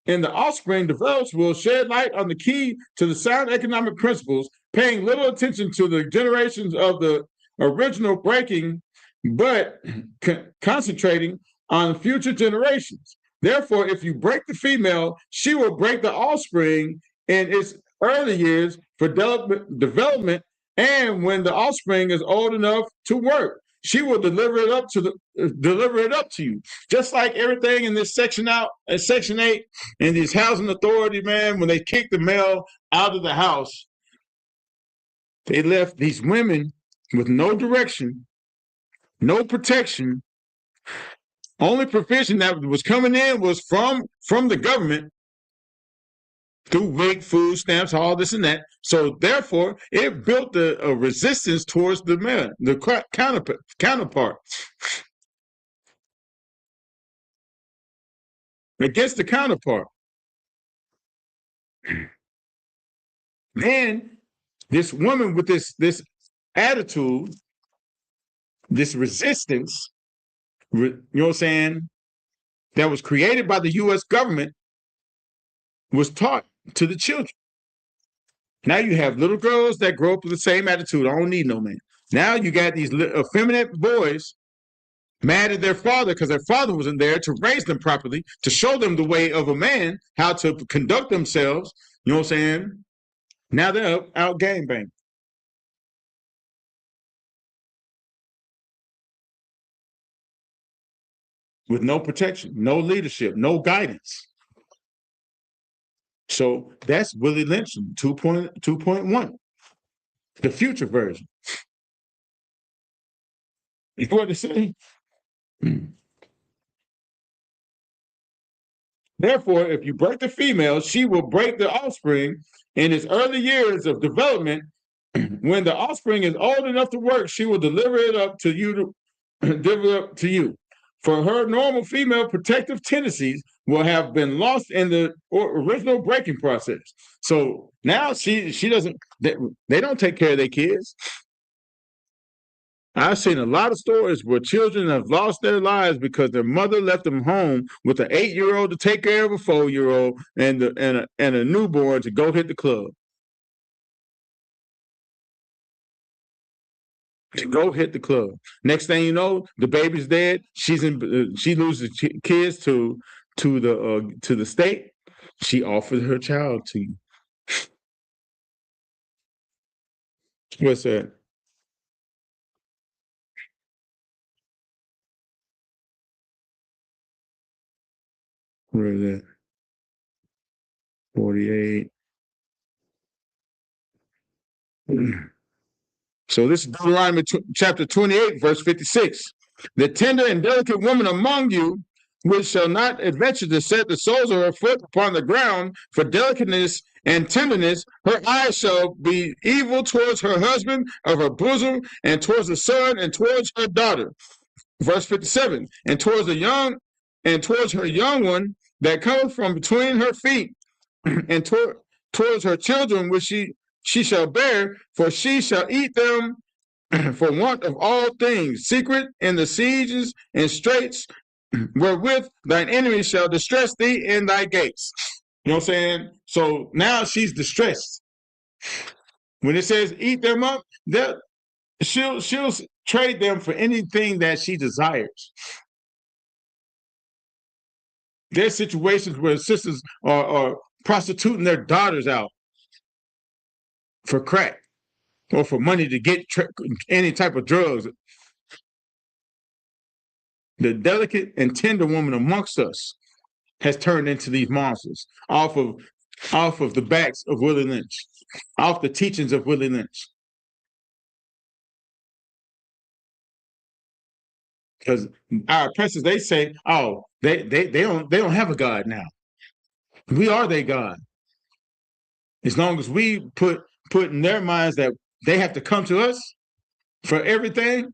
and the offspring develops will shed light on the key to the sound economic principles, paying little attention to the generations of the original breaking, but concentrating on future generations. Therefore, if you break the female, she will break the offspring in its early years for development, and when the offspring is old enough to work, she will deliver it up to you. Just like everything in this section 8, and these housing authority, man, when they kicked the male out of the house, they left these women with no direction, no protection. Only provision that was coming in was from the government through WIC, food stamps, all this and that. So therefore, it built a resistance towards the man, the counterpart, against the counterpart. Then this woman with this attitude, this resistance, you know what I'm saying, that was created by the U.S. government, was taught to the children. Now you have little girls that grow up with the same attitude. I don't need no man. Now you got these effeminate boys mad at their father because their father wasn't there to raise them properly, to show them the way of a man, how to conduct themselves. You know what I'm saying? Now they're out gangbanging. With no protection, no leadership, no guidance. So that's Willie Lynch 2.1, the future version. You know what to say? Therefore, if you break the female, she will break the offspring in its early years of development. When the offspring is old enough to work, she will deliver it up to you. For her normal female protective tendencies will have been lost in the original breaking process. So now she doesn't. They don't take care of their kids. I've seen a lot of stories where children have lost their lives because their mother left them home with an 8-year-old to take care of a 4-year-old and a newborn to go hit the club. To go hit the club. Next thing you know, the baby's dead. She loses kids to the state. She offered her child to you. What's that? Where is that? 48. So this is Deuteronomy chapter 28, verse 56. The tender and delicate woman among you, which shall not adventure to set the soles of her foot upon the ground for delicateness and tenderness, her eyes shall be evil towards her husband of her bosom, and towards the son, and towards her daughter. Verse 57. And towards her young one that cometh from between her feet, and towards her children which she shall bear, for she shall eat them for want of all things, secret in the sieges and straits, wherewith thine enemies shall distress thee in thy gates. You know what I'm saying? So now she's distressed. When it says eat them up, she'll trade them for anything that she desires. There's situations where sisters are prostituting their daughters out for crack or for money to get any type of drugs. The delicate and tender woman amongst us has turned into these monsters off of the backs of Willie Lynch, off the teachings of Willie Lynch. Because our oppressors, they say, oh, they don't have a God now. We are their God. As long as we put in their minds that they have to come to us for everything,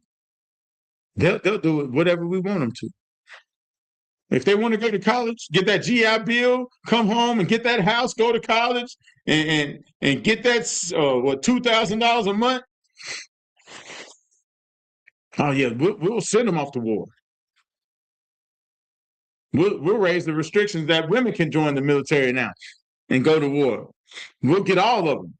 they'll do whatever we want them to. If they want to go to college, get that GI Bill, come home and get that house, go to college, and get that $2,000 a month. Oh yeah, we'll send them off to war. We'll raise the restrictions that women can join the military now and go to war. We'll get all of them.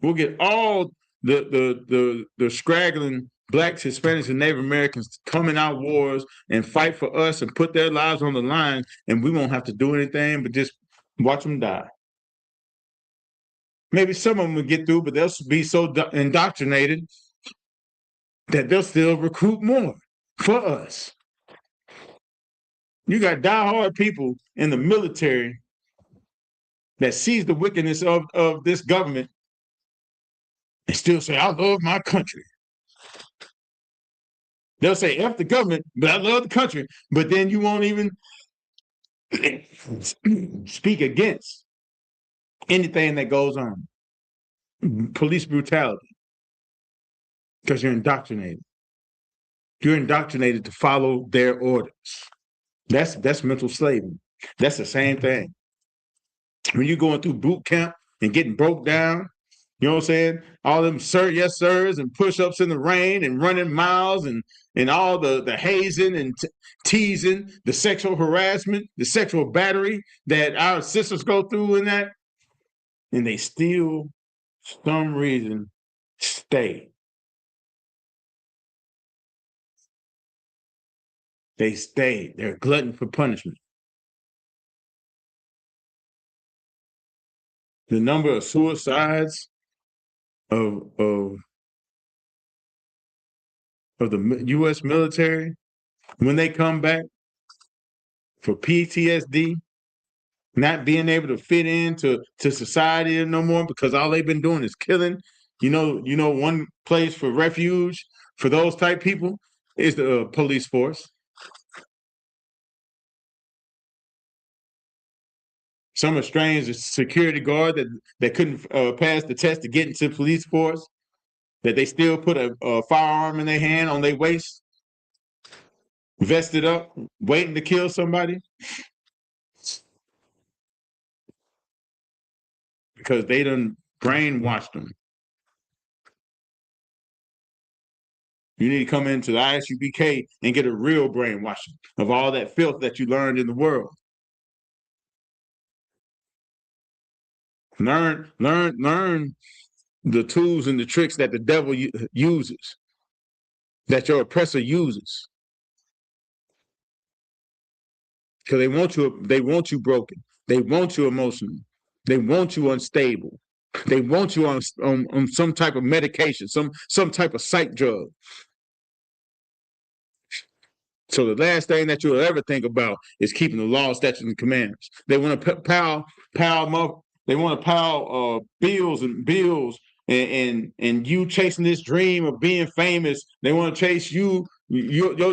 We'll get all the scraggling Blacks, Hispanics, and Native Americans coming out wars and fight for us and put their lives on the line, and we won't have to do anything but just watch them die. Maybe some of them will get through, but they'll be so indoctrinated that they'll still recruit more for us. You got diehard people in the military that sees the wickedness of this government and still say, I love my country. They'll say, F the government, but I love the country. But then you won't even speak against anything that goes on. Police brutality. Because you're indoctrinated. You're indoctrinated to follow their orders. That's mental slavery. That's the same thing. When you're going through boot camp and getting broke down, you know what I'm saying? All them sir, yes, sirs, and push-ups in the rain and running miles and all the hazing and teasing, the sexual harassment, the sexual battery that our sisters go through in that. And they still, for some reason, stay. They stay. They're a glutton for punishment. The number of suicides of the U.S. military when they come back for PTSD, not being able to fit into society no more because all they've been doing is killing. You know, one place for refuge for those type people is the police force. Some estranged security guard that couldn't pass the test to get into the police force, that they still put a firearm in their hand on their waist, vested up, waiting to kill somebody. Because they done brainwashed them. You need to come into the ISUPK and get a real brainwashing of all that filth that you learned in the world. Learn the tools and the tricks that the devil uses, that your oppressor uses. Because they want you broken. They want you emotional. They want you unstable. They want you on some type of medication, some type of psych drug. So the last thing that you'll ever think about is keeping the law, statutes, and commandments. They want to pile bills and you chasing this dream of being famous. They want to chase your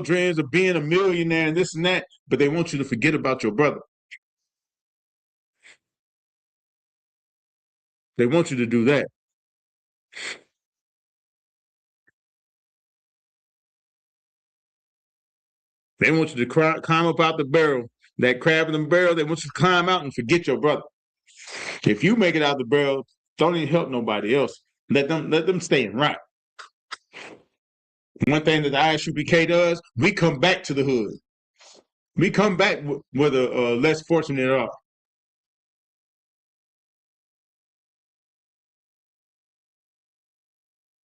dreams of being a millionaire and this and that, but they want you to forget about your brother. They want you to do that. They want you to climb up out the barrel, that crab in the barrel. They want you to climb out and forget your brother. If you make it out the barrel, don't even help nobody else. Let them stay in right. One thing that the ISUPK does, we come back to the hood. We come back where the less fortunate are.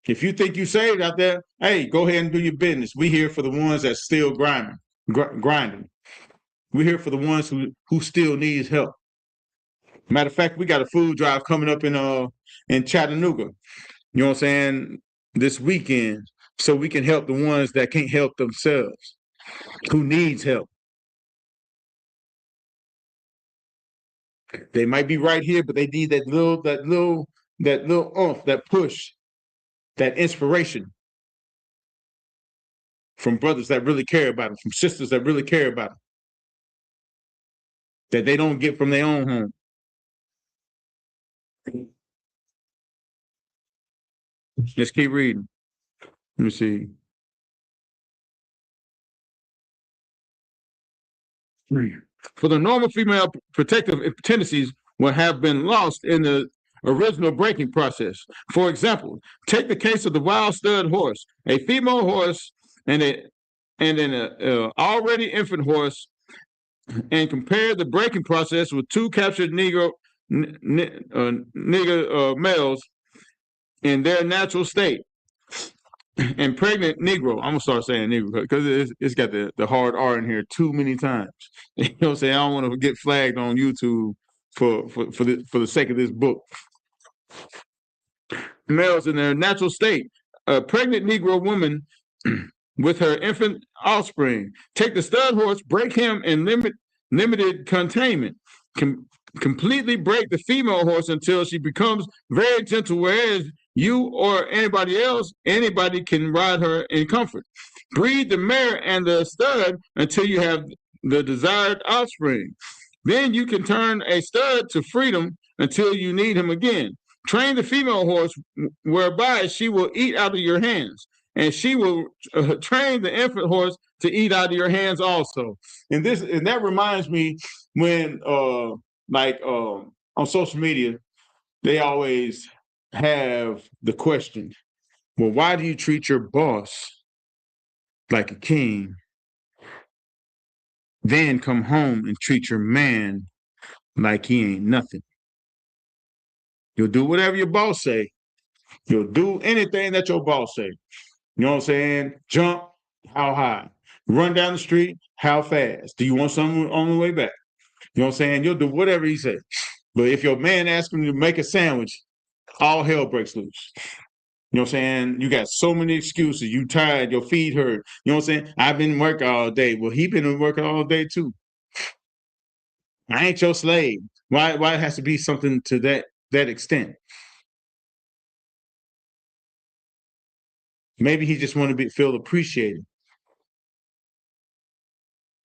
If you think you saved out there, hey, go ahead and do your business. We here for the ones that still grinding. We're here for the ones who still needs help. Matter of fact, we got a food drive coming up in Chattanooga. You know what I'm saying? This weekend, so we can help the ones that can't help themselves, who needs help. They might be right here, but they need that little oomph, that push, that inspiration from brothers that really care about them, from sisters that really care about them, that they don't get from their own home. Let's keep reading. Let me see. For the normal female protective tendencies will have been lost in the original breaking process. For example, take the case of the wild stud horse. A female horse and and an already infant horse, and compare the breaking process with two captured nigger males in their natural state. And pregnant Negro, I'm gonna start saying Negro because it's got the hard R in here too many times. You know what I'm saying? I don't want to get flagged on YouTube for the sake of this book. Males in their natural state. A pregnant Negro woman with her infant offspring. Take the stud horse, break him in limited containment. Completely break the female horse until she becomes very gentle, whereas you or anybody can ride her in comfort. Breed the mare and the stud until you have the desired offspring. Then you can turn a stud to freedom until you need him again. Train the female horse whereby she will eat out of your hands, and she will train the infant horse to eat out of your hands also. And that reminds me when on social media, they always have the question, well, why do you treat your boss like a king, then come home and treat your man like he ain't nothing? You'll do whatever your boss say. You'll do anything that your boss say. You know what I'm saying? Jump, how high? Run down the street, how fast? Do you want something on the way back? You know what I'm saying? You'll do whatever he says. But if your man asks him to make a sandwich, all hell breaks loose. You know what I'm saying? You got so many excuses. You tired, your feet hurt. You know what I'm saying? I've been working all day. Well, he been working all day too. I ain't your slave. Why it has to be something to that extent? Maybe he just want to feel appreciated.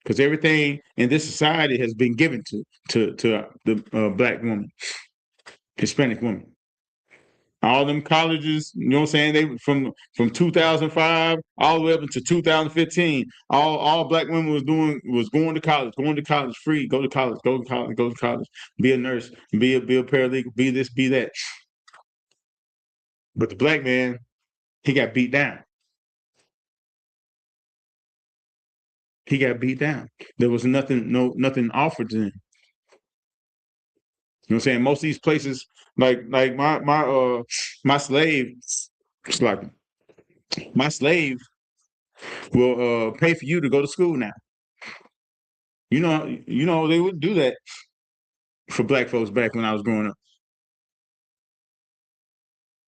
Because everything in this society has been given to the Black woman, Hispanic woman. All them colleges, you know what I'm saying? They from 2005 all the way up into 2015. All Black women was going to college free. Go to college. Be a nurse, be a paralegal, be this, be that. But the Black man, he got beat down. He got beat down. There was nothing offered to him. You know what I'm saying? Most of these places, like my slave, it's like my slave will pay for you to go to school now. You know they wouldn't do that for Black folks back when I was growing up.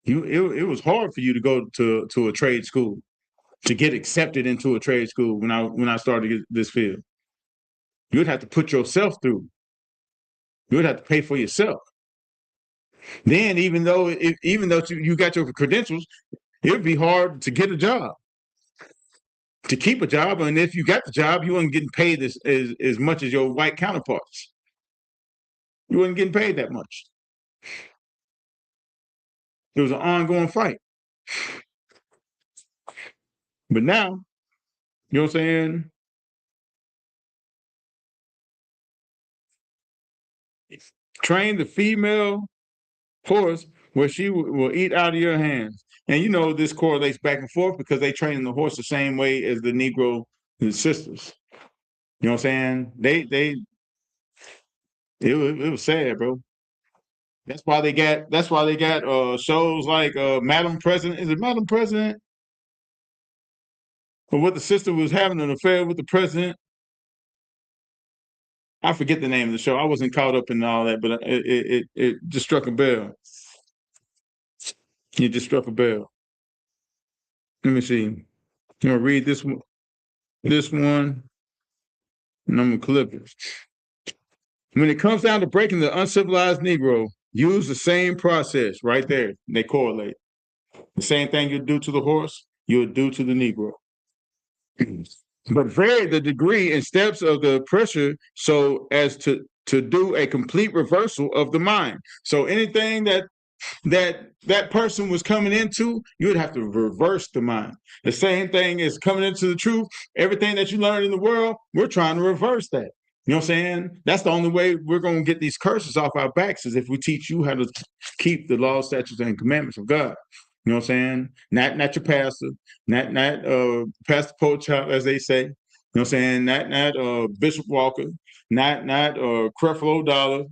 It was hard for you to go to a trade school, to get accepted into a trade school when I started this field. You'd have to put yourself through. You would have to pay for yourself. Then, even though you got your credentials, it would be hard to get a job, to keep a job. And if you got the job, you weren't getting paid as much as your white counterparts. You weren't getting paid that much. It was an ongoing fight. But now, you know what I'm saying? Train the female horse where she will eat out of your hands. And you know this correlates back and forth because they train the horse the same way as the Negro sisters. You know what I'm saying? It was sad, bro. That's why they got shows like Madam President. Is it Madam President? Or what the sister was having an affair with the president. I forget the name of the show. I wasn't caught up in all that, but it just struck a bell. It just struck a bell. Let me see. I'm gonna read this one, and I'm gonna clip it. When it comes down to breaking the uncivilized Negro, use the same process right there. They correlate. The same thing you do to the horse, you'll do to the Negro. But vary the degree and steps of the pressure so as to do a complete reversal of the mind. So anything that person was coming into, you would have to reverse the mind. The same thing is coming into the truth. Everything that you learn in the world, we're trying to reverse that. You know what I'm saying? That's the only way we're going to get these curses off our backs is if we teach you how to keep the laws, statutes, and commandments of God. You know what I'm saying? Not your pastor, not Pastor Pochop, as they say. You know what I'm saying? Not Bishop Walker, not Creflo Dollar,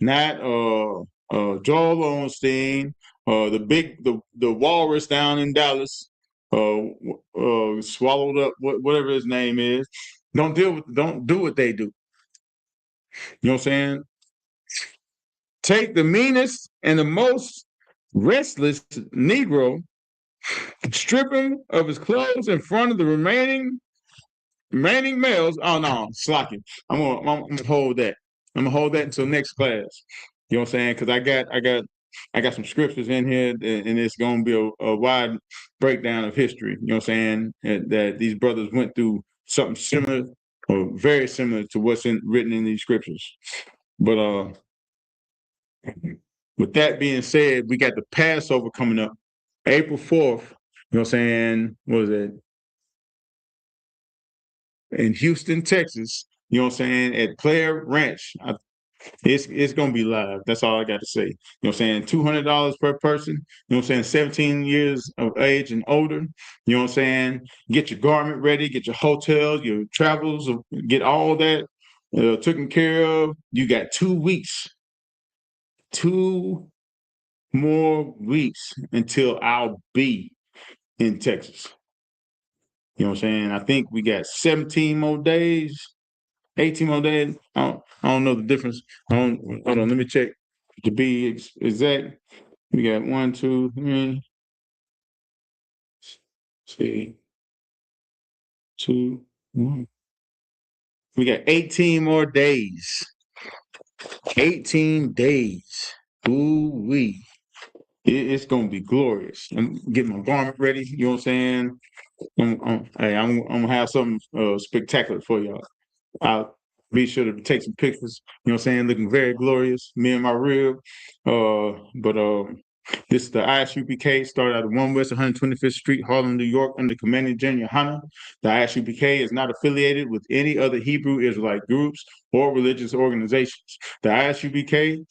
not Joel Osteen, the walrus down in Dallas, swallowed up whatever his name is. Don't do what they do. You know what I'm saying? Take the meanest and the most restless Negro, strip him of his clothes in front of the remaining males. Oh no, slacking. I'm gonna hold that. I'm gonna hold that until next class. You know what I'm saying? Because I got some scriptures in here, and it's gonna be a wide breakdown of history. You know what I'm saying? That these brothers went through something similar or very similar to what's written in these scriptures. But with that being said, we got the Passover coming up, April 4th. You know what I'm saying? What was it? In Houston, Texas. You know what I'm saying? At Player Ranch. It's gonna be live. That's all I got to say. You know what I'm saying? $200 per person. You know what I'm saying? 17 years of age and older. You know what I'm saying? Get your garment ready, get your hotel, your travels, get all that taken care of. You got 2 weeks. 2 more weeks until I'll be in Texas. You know what I'm saying? I think we got 17 more days, 18 more days. I don't know the difference. Hold on, let me check. To be exact, we got 1, 2, 3. See, 2, 1. We got 18 more days. 18 days. Ooh-wee. It's gonna be glorious. I'm getting my garment ready. You know what I'm saying? I'm gonna have something spectacular for y'all. I'll be sure to take some pictures. You know what I'm saying? Looking very glorious. Me and my rib. This is the ISUPK. Started out at 1 West 125th Street, Harlem, New York, under Commanding General Yohanan. The ISUPK is not affiliated with any other Hebrew Israelite groups or religious organizations. The ISUPK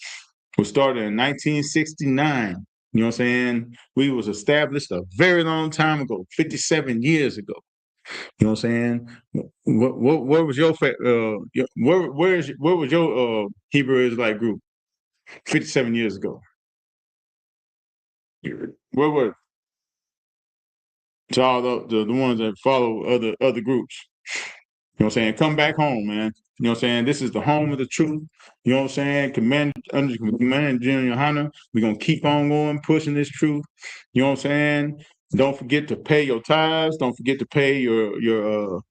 was started in 1969. You know what I'm saying? We was established a very long time ago, 57 years ago. You know what I'm saying? Where was your where was your Hebrew Israelite group 57 years ago? Where were to all the ones that follow other groups? You know what I'm saying? Come back home, man. You know what I'm saying? This is the home of the truth. You know what I'm saying? Under Command General Yohanan, we're gonna keep on going, pushing this truth. You know what I'm saying? Don't forget to pay your tithes. Don't forget to pay your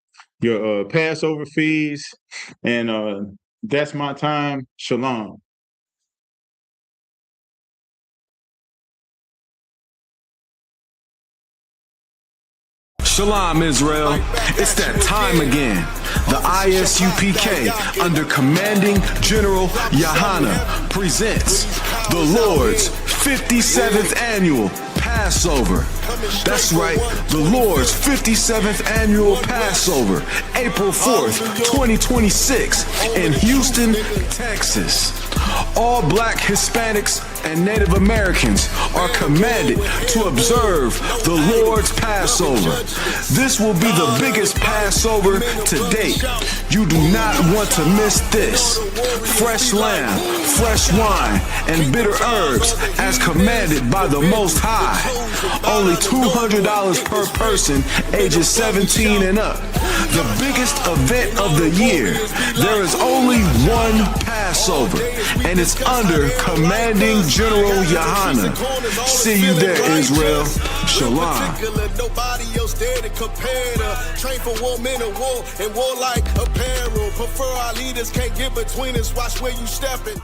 Passover fees. And that's my time. Shalom. Shalom, Israel. It's that time again. The ISUPK, under Commanding General Yohanan, presents the Lord's 57th Annual Passover. That's right, the Lord's 57th Annual Passover, April 4th, 2026, in Houston, Texas. All Black, Hispanics, and Native Americans are commanded to observe the Lord's Passover. This will be the biggest Passover to date. You do not want to miss this. Fresh lamb, fresh wine, and bitter herbs as commanded by the Most High. Only $200 per person, ages 17 and up. The biggest event of the year. There is only one Passover, and it's under Commanding General Yohanan. See you there, Israel. Shalom. Nobody else there to compare to. Train for war, men of war, and war like apparel. Prefer our leaders, can't get between us. Watch where you stepping.